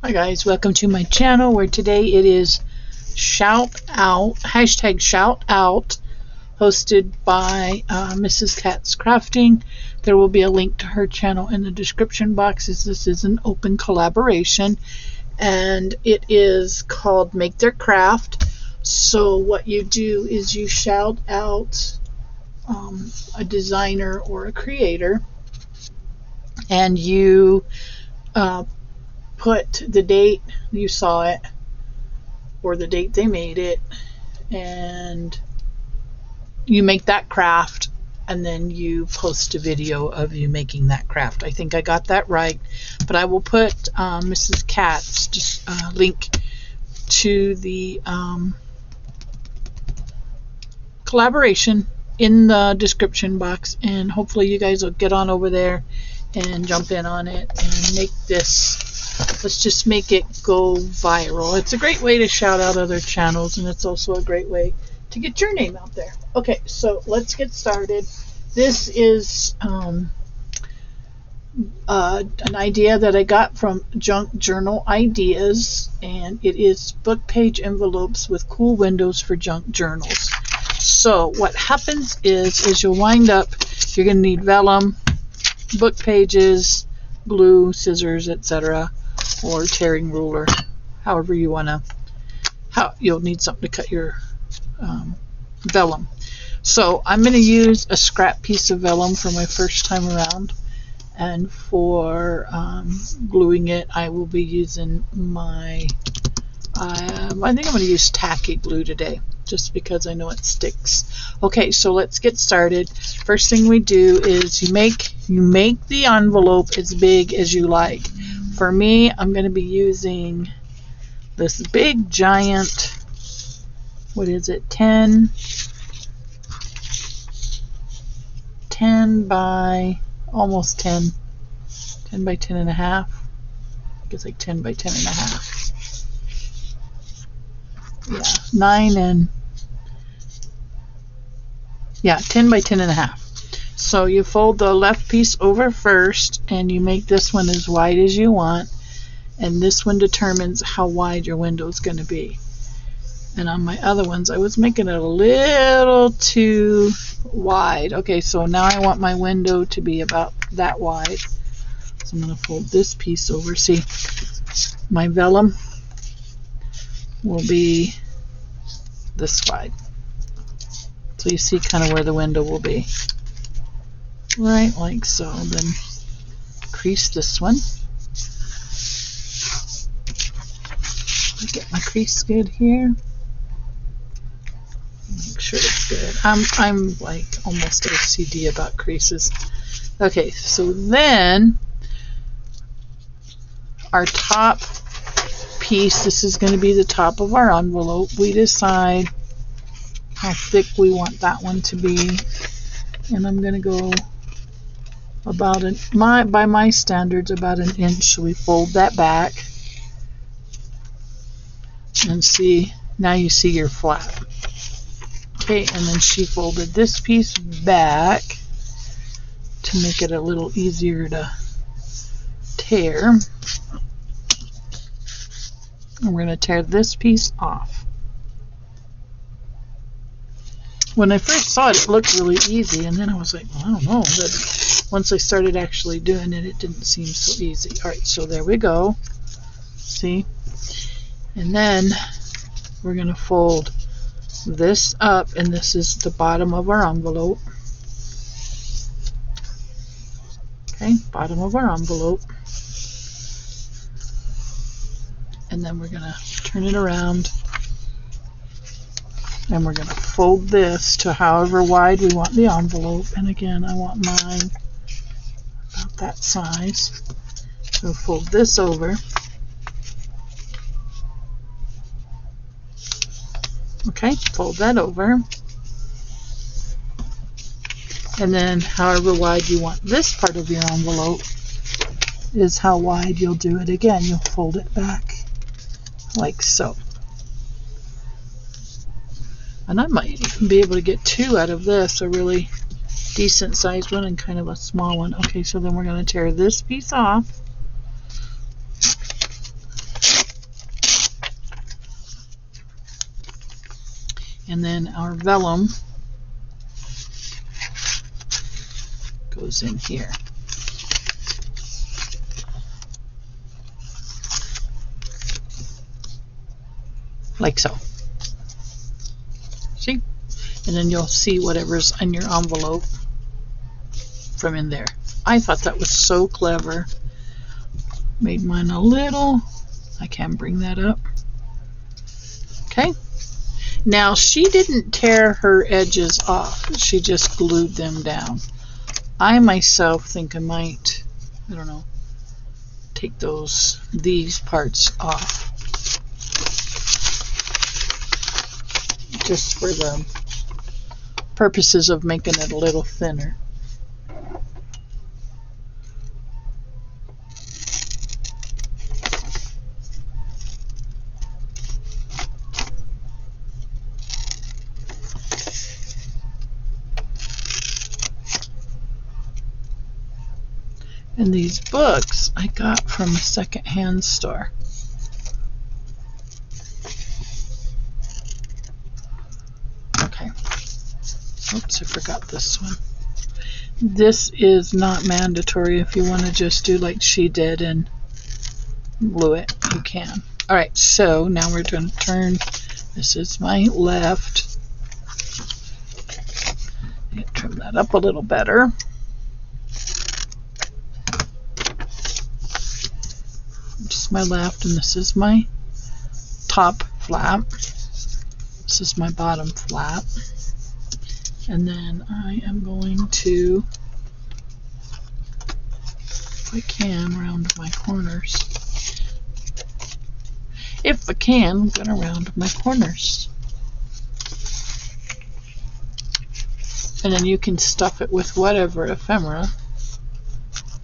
Hi guys, welcome to my channel where today it is shout out, hashtag shout out, hosted by Mrs. Kat's Crafting. There will be a link to her channel in the description box as this is an open collaboration and it is called Make Their Craft. So what you do is you shout out a designer or a creator and you put the date you saw it or the date they made it, and you make that craft and then you post a video of you making that craft. I think I got that right, but I will put Mrs. Kat's link to the collaboration in the description box, and hopefully you guys will get on over there and jump in on it and make this. Let's just make it go viral. It's a great way to shout out other channels, and it's also a great way to get your name out there. Okay, so let's get started. This is an idea that I got from Junk Journal Ideas, and it is book page envelopes with cool windows for junk journals. So what happens is you'll wind up, you're going to need vellum, book pages, glue, scissors, etc., or tearing ruler, however you want to. You'll need something to cut your vellum. So I'm going to use a scrap piece of vellum for my first time around, and for gluing it I will be using my I think I'm going to use tacky glue today, just because I know it sticks. Okay, so let's get started. First thing we do is you make the envelope as big as you like. For me, I'm going to be using this big giant, what is it, 10 by almost 10 by 10 and a half. I guess like 10 by 10 and a half. Yeah, 10 by 10 and a half. So you fold the left piece over first and you make this one as wide as you want, and this one determines how wide your window is going to be. And on my other ones I was making it a little too wide. Okay, so now I want my window to be about that wide. So I'm going to fold this piece over. See, my vellum will be this wide. So you see kind of where the window will be. Right, like so. Then crease this one. Get my crease good here. Make sure it's good. I'm like almost OCD about creases. Okay, so then our top piece, this is going to be the top of our envelope. We decide how thick we want that one to be, and I'm going to go about by my standards about an inch. So we fold that back and see, now you see your flap. Okay, and then she folded this piece back to make it a little easier to tear. And we're going to tear this piece off. When I first saw it, it looked really easy, and then I was like, well, I don't know. But once I started actually doing it, it didn't seem so easy. Alright, so there we go. See? And then we're going to fold this up, and this is the bottom of our envelope. Okay, bottom of our envelope. And then we're going to turn it around, and we're going to fold this to however wide we want the envelope. And again, I want mine about that size. So fold this over. Okay, fold that over. And then however wide you want this part of your envelope is how wide you'll do it again. You'll fold it back like so. And I might even be able to get two out of this, a really decent sized one and kind of a small one. Okay, so then we're going to tear this piece off. And then our vellum goes in here. Like so. See? And then you'll see whatever's in your envelope from in there. I thought that was so clever. Made mine a little. I can bring that up. Okay. Now she didn't tear her edges off. She just glued them down. I myself think I might, I don't know, take these parts off. Just for the purposes of making it a little thinner. And these books I got from a secondhand store. Okay. Oops, I forgot this one. This is not mandatory. If you want to just do like she did and glue it, you can. Alright, so now we're going to turn. This is my left. Trim that up a little better. This is my left, and this is my top flap. This is my bottom flap. And then I am going to, if I can, round my corners. If I can, I'm going to round my corners. And then you can stuff it with whatever ephemera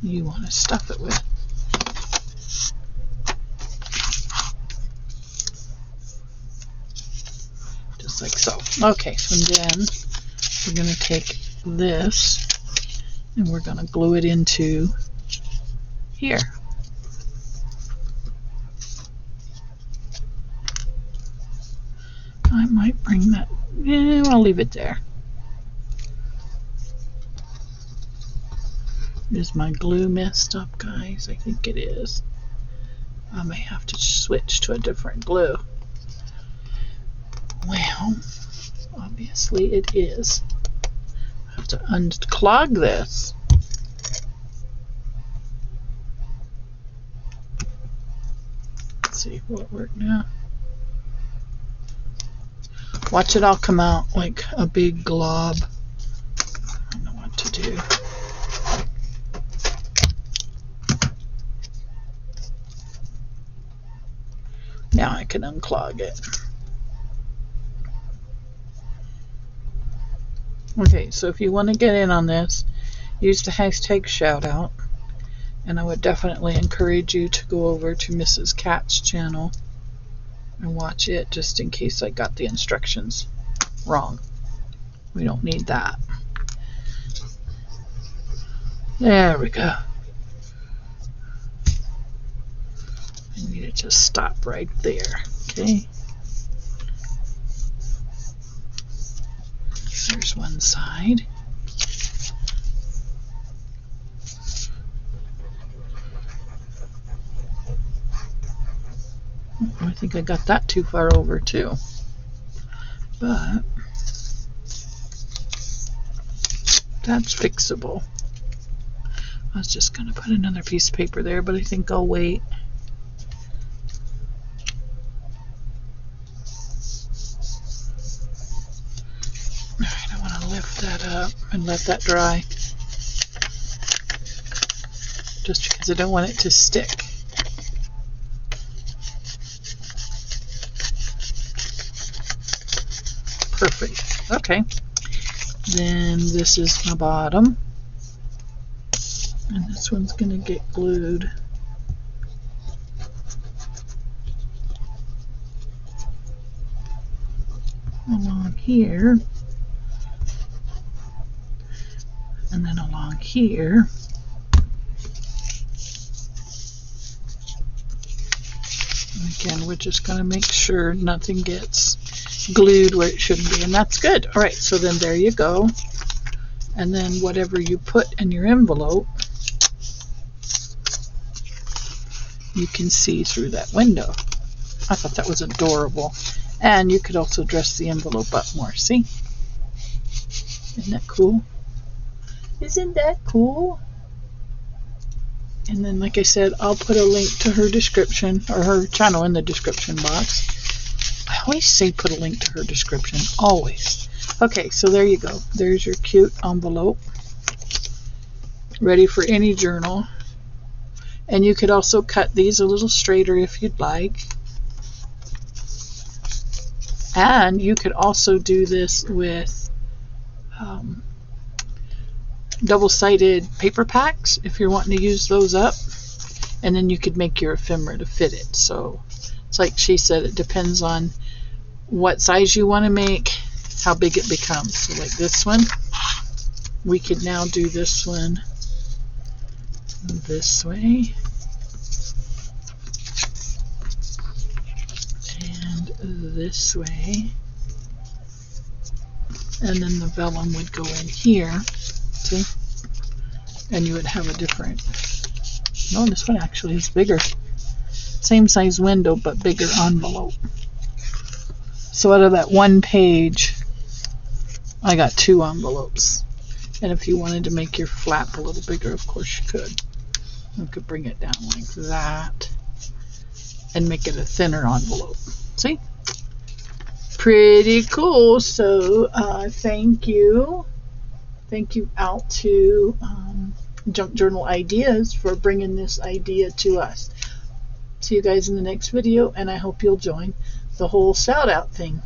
you want to stuff it with. Just like so. Okay, so then we're going to take this and we're going to glue it into here. I might bring that, yeah, I'll leave it there. Is my glue messed up, guys? I think it is. I may have to switch to a different glue. Well, obviously it is. I have to unclog this. Let's see, will it work now? Watch it all come out like a big glob. I don't know what to do. Now I can unclog it. Okay, so if you want to get in on this, use the hashtag shoutout. And I would definitely encourage you to go over to Mrs. Cat's channel and watch it, just in case I got the instructions wrong. We don't need that. There we go. I need it to stop right there. Okay. There's one side. I think I got that too far over too. But that's fixable. I was just going to put another piece of paper there, but I think I'll wait. Alright, I want to lift that up and let that dry. Just because I don't want it to stick. Perfect. Okay. Then this is my bottom. And this one's going to get glued. Along here. And then along here. And again, we're just going to make sure nothing gets glued where it shouldn't be, and that's good. All right, so then there you go. And then whatever you put in your envelope, you can see through that window. I thought that was adorable. And you could also dress the envelope up more. See? Isn't that cool? Isn't that cool? And then, like I said, I'll put a link to her description, or her channel, in the description box. I always say put a link to her description. Always. Okay, so there you go. There's your cute envelope. Ready for any journal. And you could also cut these a little straighter if you'd like. And you could also do this with double-sided paper packs if you're wanting to use those up. And then you could make your ephemera to fit it. So it's like she said, it depends on what size you want to make, how big it becomes. So like this one, we could now do this one this way. And this way. And then the vellum would go in here. See? And you would have a different... No, this one actually is bigger. Same size window, but bigger envelope. So out of that one page, I got 2 envelopes. And if you wanted to make your flap a little bigger, of course you could. You could bring it down like that and make it a thinner envelope. See? Pretty cool. So thank you. Thank you out to Junk Journal Ideas for bringing this idea to us. See you guys in the next video, and I hope you'll join the whole shout out thing.